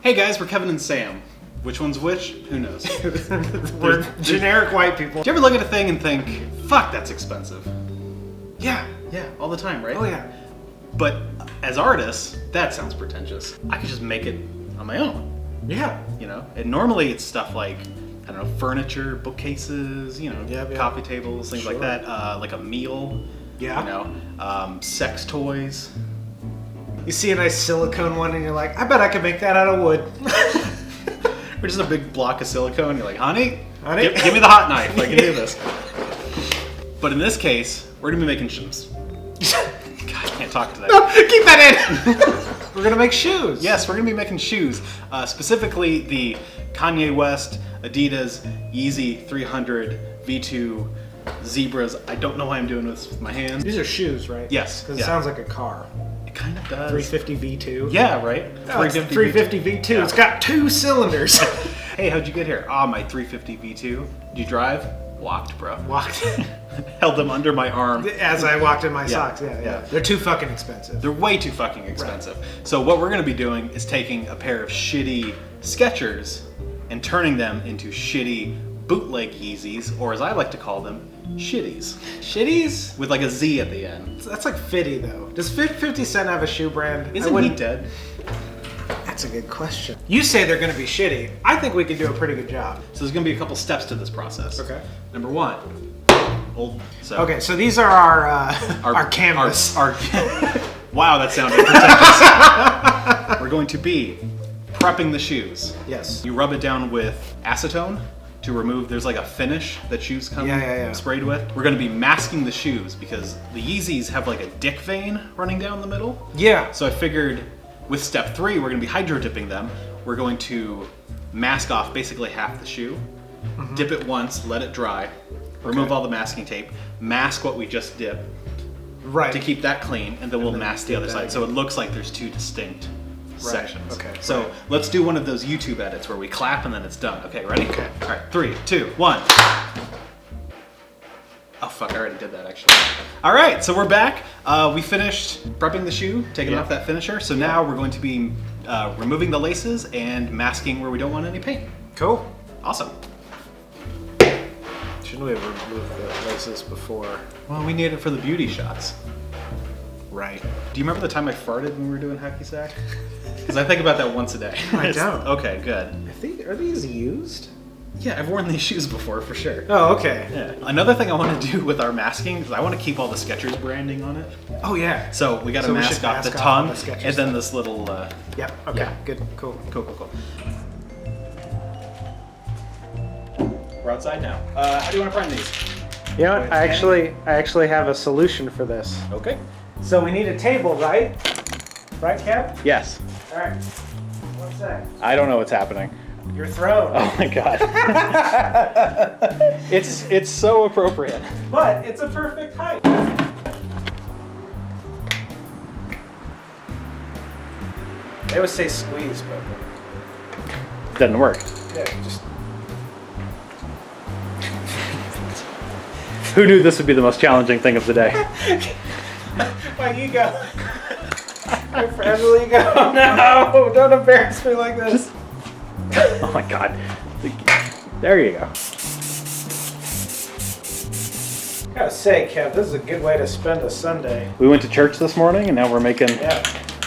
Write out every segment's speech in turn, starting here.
Hey guys, we're Kevin and Sam. Which one's which? Who knows? We're generic white people. Do you ever look at a thing and think, fuck, that's expensive? Yeah, all the time, right? Oh yeah. But as artists, that sounds pretentious. I could just make it on my own. Yeah. You know? And normally it's stuff like, I don't know, furniture, bookcases, you know, coffee tables, things like that. Like a meal. Yeah. You know, sex toys. You see a nice silicone one and you're like, I bet I could make that out of wood. Or just a big block of silicone. You're like, honey, Honey? give me the hot knife. I can do this. But in this case, we're gonna be making shoes. God, I can't talk today. No, keep that in. We're gonna make shoes. Yes, we're gonna be making shoes. Specifically the Kanye West Adidas Yeezy 300 V2 Zebras. I don't know why I'm doing this with my hands. These are shoes, right? Yes. Because it sounds like a car. It kind of does. 350 V2. Yeah, right? Oh, it's 350 V2. Yeah. It's got 2 cylinders. Hey, how'd you get here? My 350 V2. Did you drive? Walked, bro. Walked. Held them under my arm. As I walked in my socks. Yeah. They're too fucking expensive. They're way too fucking expensive. Right. So what we're gonna be doing is taking a pair of shitty Skechers and turning them into shitty bootleg Yeezys, or as I like to call them, shitties. Shitties? With like a Z at the end. That's like Fitty though. Does 50 Cent have a shoe brand? Isn't he dead? That's a good question. You say they're gonna be shitty. I think we could do a pretty good job. So there's gonna be a couple steps to this process. Okay. Number one, Okay, so these are our canvas. Wow, that sounded pretentious. We're going to be prepping the shoes. Yes. You rub it down with acetone to remove, there's like a finish that shoes come sprayed with. We're gonna be masking the shoes because the Yeezys have like a dick vein running down the middle. Yeah. So I figured with step 3, we're gonna be hydro dipping them. We're going to mask off basically half the shoe, dip it once, let it dry, remove all the masking tape, mask what we just dipped to keep that clean, and then we'll mask the other side. So it looks like there's 2 distinct sections. Okay. So let's do one of those YouTube edits where we clap and then it's done. Okay, ready? Okay. All right, 3, 2, 1. Oh fuck, I already did that actually. All right, so we're back. We finished prepping the shoe, taking off that finisher. So now we're going to be removing the laces and masking where we don't want any paint. Cool. Awesome. Shouldn't we have removed the laces before? Well, we need it for the beauty shots. Right. Do you remember the time I farted when we were doing hacky sack? Because I think about that once a day. I don't. Okay, good. I think, are these used? Yeah, I've worn these shoes before for sure. Oh, okay. Yeah. Another thing I want to do with our masking is I want to keep all the Skechers branding on it. Oh yeah. So we got to mask off the tongue and then this little. Yeah. Okay. Yeah. Good. Cool. We're outside now. How do you want to prime these? You know what? I actually have a solution for this. Okay. So we need a table, right? Right, Kev? Yes. All right. What's that? I don't know what's happening. Your throne. Oh my god. It's so appropriate. But it's a perfect height. They always say squeeze, but Doesn't work. yeah, just. Who knew this would be the most challenging thing of the day? My ego. My fragile ego. No, don't embarrass me like this. Oh my god. There you go. I gotta say, Kev, this is a good way to spend a Sunday. We went to church this morning and now we're making... Yeah.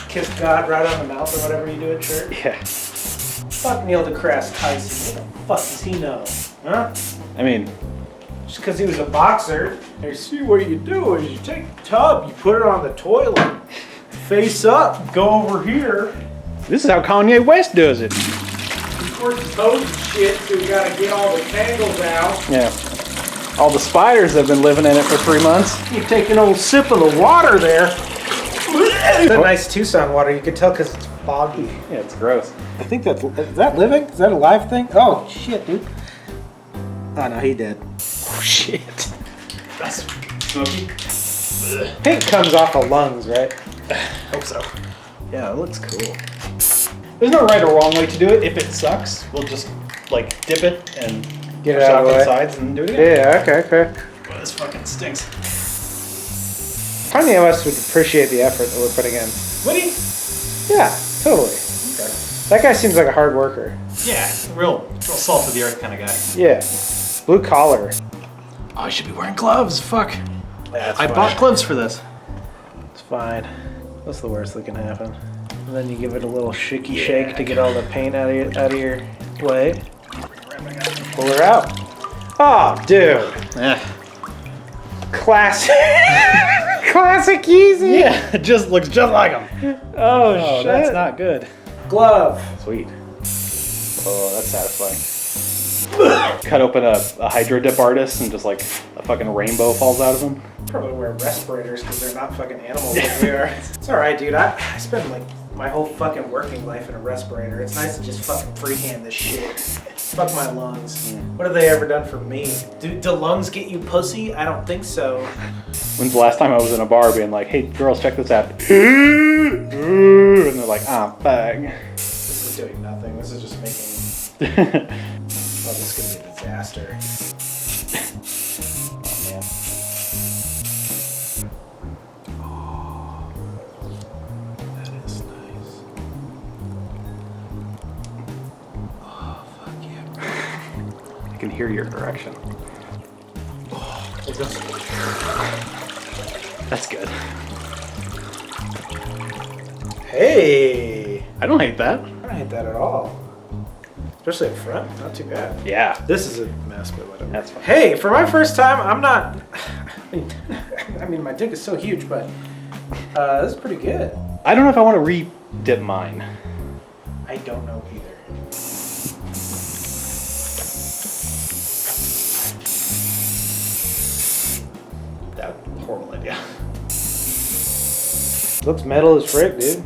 Kiss God right on the mouth or whatever you do at church. Yeah. Fuck Neil deGrasse Tyson. What the fuck does he know? Huh? I mean... Just because he was a boxer. You see, what you do is you take the tub, you put it on the toilet, face up, go over here. This is how Kanye West does it. Of course, the toes and shit, so you gotta get all the tangles out. Yeah. All the spiders have been living in it for 3 months. You take an old sip of the water there. It's a nice Tucson water, you can tell because it's foggy. Yeah, it's gross. I think is that living? Is that a live thing? Oh, shit, dude. Oh, no, he did. Oh, shit. That's smoky. Paint comes off the lungs, right? Hope so. Yeah, it looks cool. There's no right or wrong way to do it. If it sucks, we'll just like dip it and get it out of the sides and do it again. Yeah, okay. Oh, this fucking stinks. Kanye West would appreciate the effort that we're putting in. Would he? Yeah, totally. Okay. That guy seems like a hard worker. Yeah, real salt of the earth kind of guy. Yeah. Blue collar. Oh, I should be wearing gloves. Fuck. That's I bought gloves for this. It's fine. What's the worst that can happen? And then you give it a little shaky shake to get all the paint out of your way. Pull her out. Oh, dude. Yeah. Classic. Classic Yeezy. Yeah, it just looks just like them. Oh, shit. That's not good. Glove. Sweet. Oh, that's satisfying. Cut open a hydro dip artist and just like a fucking rainbow falls out of them. Probably wear respirators because they're not fucking animals like we are. It's alright, dude. I spend like my whole fucking working life in a respirator. It's nice to just fucking freehand this shit. Fuck my lungs. What have they ever done for me? Do lungs get you pussy? I don't think so. When's the last time I was in a bar being like, hey girls, check this out? And they're like, ah, fuck. This is doing nothing. This is just making... Oh, this is gonna be a disaster. Oh man. Oh, that is nice. Oh, fuck yeah. I can hear your direction. Oh, That's good. Hey! I don't hate that. I don't hate that at all. Especially up front, not too bad. Yeah. This is a mess, but whatever. That's fine. Hey, for my first time, I'm not... I mean, my dick is so huge, but this is pretty good. I don't know if I want to re-dip mine. I don't know either. That horrible idea. Looks metal as frick, dude.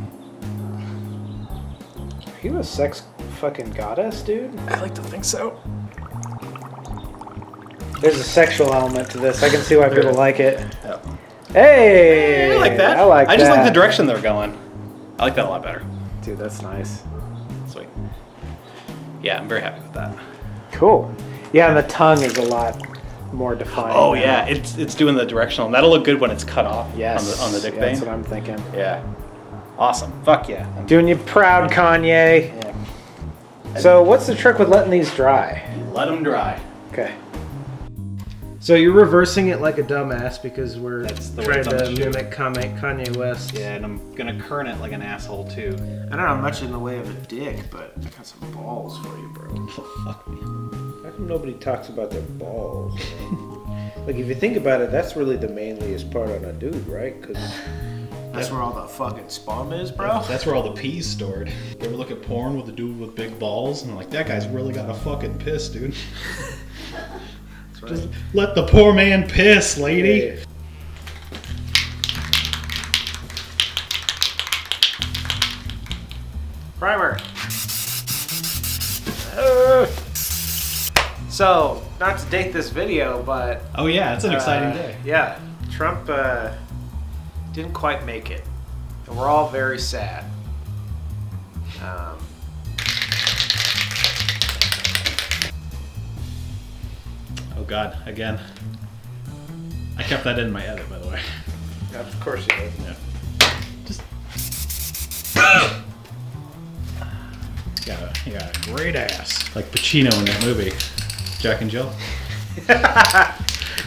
Are you a sex fucking goddess, dude? I like to think so. There's a sexual element to this. I can see why people like it. Yeah. Hey! I like that. I just like the direction they're going. I like that a lot better. Dude, that's nice. Sweet. Yeah, I'm very happy with that. Cool. Yeah, and the tongue is a lot more defined. Oh now. yeah, it's doing the directional. And that'll look good when it's cut off. Yes. On the dick Yeah, vein. that's what I'm thinking. Yeah. Awesome. Fuck yeah. Doing you proud, Kanye. Yeah. So what's the trick with letting these dry? Let them dry. Okay. So you're reversing it like a dumbass because we're That's the way trying it's on to the shoe. mimic Kanye West. Yeah, and I'm gonna kern it like an asshole too. I don't have much in the way of a dick, but I got some balls for you, bro. Oh, fuck me. How come nobody talks about their balls? Man? Like, if you think about it, that's really the manliest part on a dude, right? Because that's where all the fucking sperm is, bro. That's where all the pee's stored. You ever look at porn with a dude with big balls and like, that guy's really got a fucking piss, dude. That's right. Just let the poor man piss, lady. Yeah. Primer. So, not to date this video, but Oh yeah, it's an exciting day. Yeah, Trump didn't quite make it, and we're all very sad. Oh god, again. I kept that in my edit, by the way. Of course you did. Yeah. Just. You got a great ass. Like Pacino in that movie, Jack and Jill.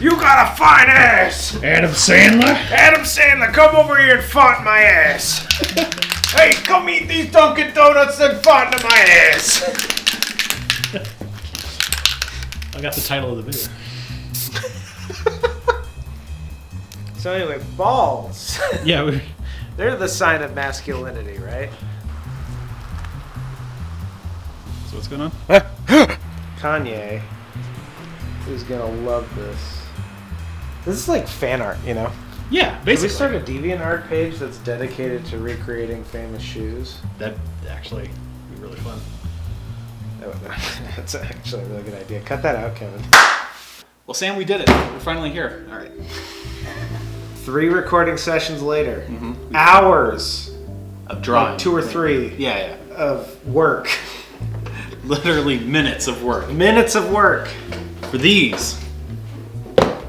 You got a fine ass! Adam Sandler? Adam Sandler, come over here and font my ass! Hey, come eat these Dunkin' Donuts and font my ass! I got the title of the video. So anyway, balls. Yeah, They're the sign of masculinity, right? so what's going on? Kanye is gonna love this. This is like fan art, you know? Yeah, Should basically. we start a DeviantArt page that's dedicated to recreating famous shoes? That'd actually be really fun. That's actually a really good idea. Cut that out, Kevin. Well, Sam, we did it. We're finally here. All right. 3 recording sessions later. Hours. Of drawing. Like 2 or 3 Yeah. of work. Literally minutes of work. Minutes of work. For these,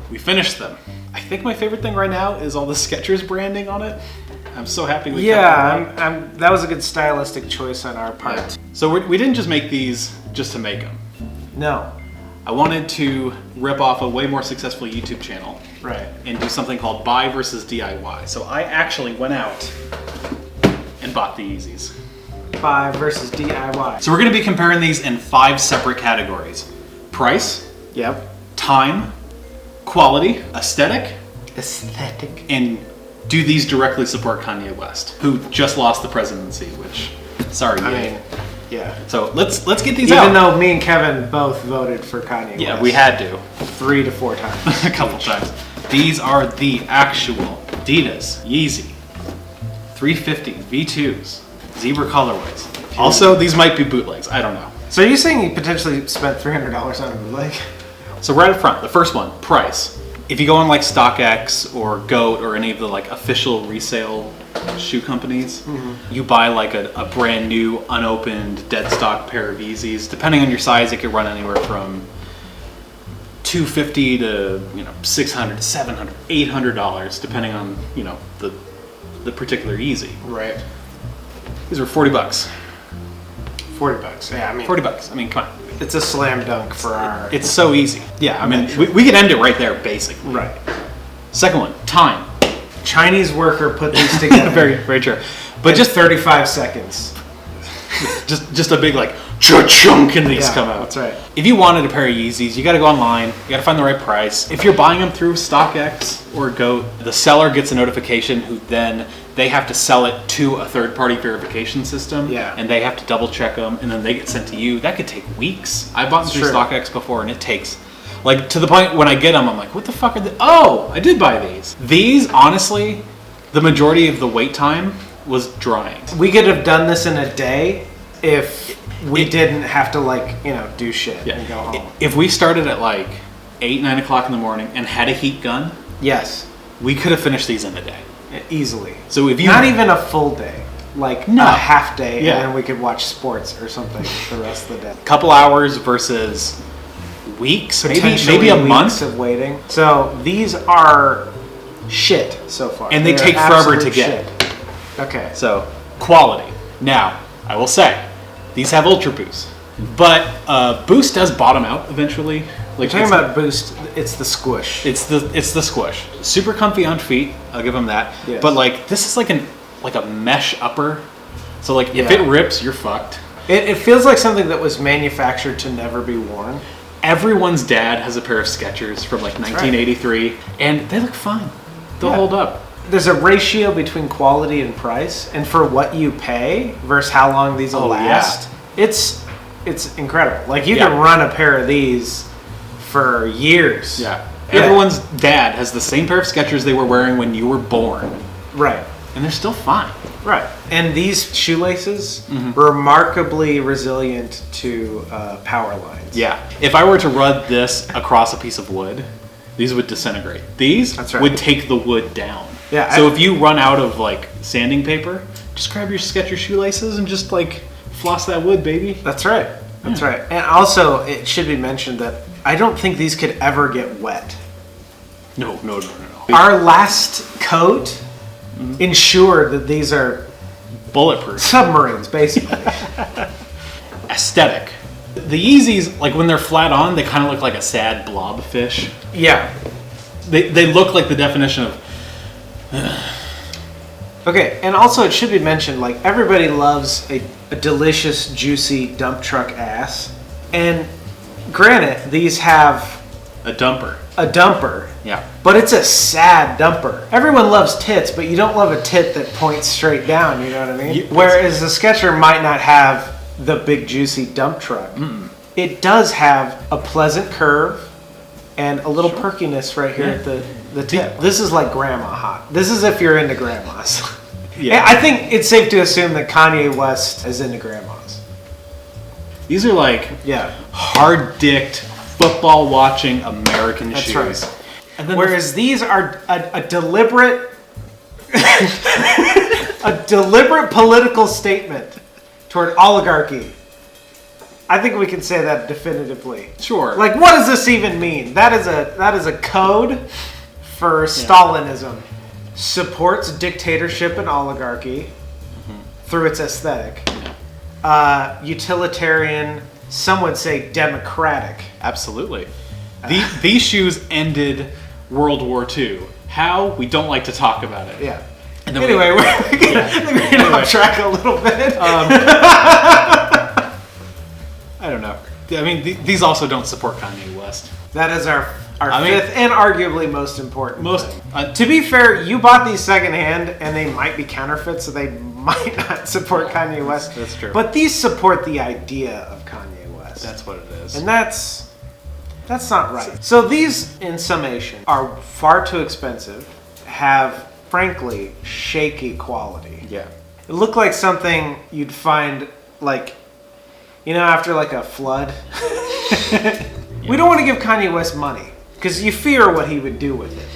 we finished them. I think my favorite thing right now is all the Skechers branding on it. I'm so happy we kept them. That was a good stylistic choice on our part. Yeah. So we didn't just make these just to make them. No. I wanted to rip off a way more successful YouTube channel. Right. And do something called buy versus DIY. So I actually went out and bought the Yeezys. Buy versus DIY. So we're going to be comparing these in 5 separate categories. Price. Yep. Time. Quality. Aesthetic. And do these directly support Kanye West, who just lost the presidency, which, sorry, I mean, yeah. So let's get these out. Even though me and Kevin both voted for Kanye West. Yeah, we had to. 3 to 4 times. A couple times. These are the actual Adidas Yeezy 350 V2s, zebra colorways. Also, these might be bootlegs. I don't know. So are you saying you potentially spent $300 on a bootleg? So right up front, the first one, price. If you go on like StockX or GOAT or any of the like official resale shoe companies, you buy like a brand new, unopened, dead stock pair of Yeezys. Depending on your size, it could run anywhere from $250 to $600, $700, $800, depending on the particular Yeezy. Right. These are $40. $40. Yeah, I mean $40. I mean, come on. It's a slam dunk for our. It's so easy. Yeah, I mean, we could end it right there, basically. Right. Second one, time. Chinese worker put these together. Very, very true. But just 35 seconds. just a big like chunk and these come out. That's right. If you wanted a pair of Yeezys, you got to go online. You got to find the right price. If you're buying them through StockX or GOAT, the seller gets a notification who then they have to sell it to a third-party verification system. Yeah. And they have to double check them, and then they get sent to you. That could take weeks. I bought them through StockX before, and it takes like to the point when I get them, I'm like, what the fuck are they? Oh, I did buy these. These, honestly, the majority of the wait time was drying. We could have done this in a day if we didn't have to do shit and go home. If we started at like 8, 9 o'clock in the morning and had a heat gun, yes, we could have finished these in a day. Easily. So if you not even a full day, a half day, and then we could watch sports or something the rest of the day. Couple hours versus weeks, maybe a month of waiting. So these are shit so far, and they take forever to get. Okay. So quality. Now I will say these have Ultra Boost, but Boost does bottom out eventually. Like talking about Boost, it's the squish. It's the squish. Super comfy on feet. I'll give them that. Yes. But this is like a mesh upper. So if it rips, you're fucked. It feels like something that was manufactured to never be worn. Everyone's dad has a pair of Skechers from 1983, and they look fine. They'll hold up. There's a ratio between quality and price, and for what you pay versus how long these will last. Yeah. It's incredible. You can run a pair of these for years. Yeah. Everyone's dad has the same pair of Skechers they were wearing when you were born. Right. And they're still fine. Right. And these shoelaces, remarkably resilient to power lines. Yeah. If I were to rub this across a piece of wood, these would disintegrate. These would take the wood down. Yeah. So if you run out of sanding paper, just grab your Skechers shoelaces and just floss that wood, baby. That's right. That's right. And also, it should be mentioned that I don't think these could ever get wet. No. Our last coat ensured that these are bulletproof submarines, basically. Aesthetic. The Yeezys, when they're flat on, they kind of look like a sad blobfish. Yeah. They look like the definition of... Okay, and also it should be mentioned, everybody loves a delicious, juicy dump truck ass. And granted, these have... A dumper. Yeah. But it's a sad dumper. Everyone loves tits, but you don't love a tit that points straight down, you know what I mean? Whereas the Skechers might not have the big, juicy dump truck. It does have a pleasant curve and a little perkiness right here at the tip. This is like grandma hot. This is if you're into grandmas. Yeah. I think it's safe to assume that Kanye West is into grandmas. These are hard-dicked, football-watching American shoes. That's right. And then whereas these are a deliberate political statement toward oligarchy. I think we can say that definitively. Sure. What does this even mean? That is a code for Stalinism. supports dictatorship and oligarchy through its aesthetic. Utilitarian, some would say democratic. Absolutely. These shoes ended World War II. How? We don't like to talk about it. Yeah. And then anyway, we're gonna off track a little bit. I don't know. I mean, these also don't support Kanye West. That is our fifth and arguably most important. Most. To be fair, you bought these secondhand, and they might be counterfeit, so they might not support Kanye West. That's true. But these support the idea of Kanye West. That's what it is. And that's not right. So these, in summation, are far too expensive, have, frankly, shaky quality. Yeah. It looked like something you'd find, like, after like a flood. We don't want to give Kanye West money, because you fear what he would do with it.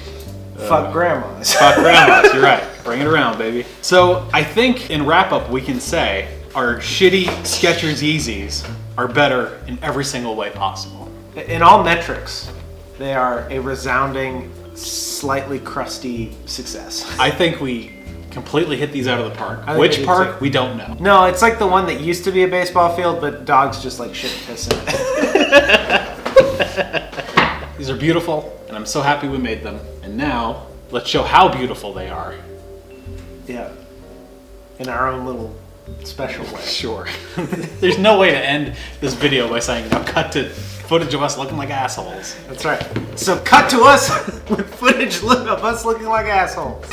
Fuck grandmas. Fuck grandmas, you're right. Bring it around, baby. So I think in wrap up we can say our shitty Skechers Yeezys are better in every single way possible. In all metrics, they are a resounding, slightly crusty success. I think we completely hit these out of the park. Which park? too. We don't know. No, it's like the one that used to be a baseball field, but dogs just like shit and piss in it. These are beautiful, and I'm so happy we made them. And now, let's show how beautiful they are. Yeah. In our own little special way. Sure. There's no way to end this video by saying, now cut to footage of us looking like assholes. That's right. So cut to us with footage of us looking like assholes.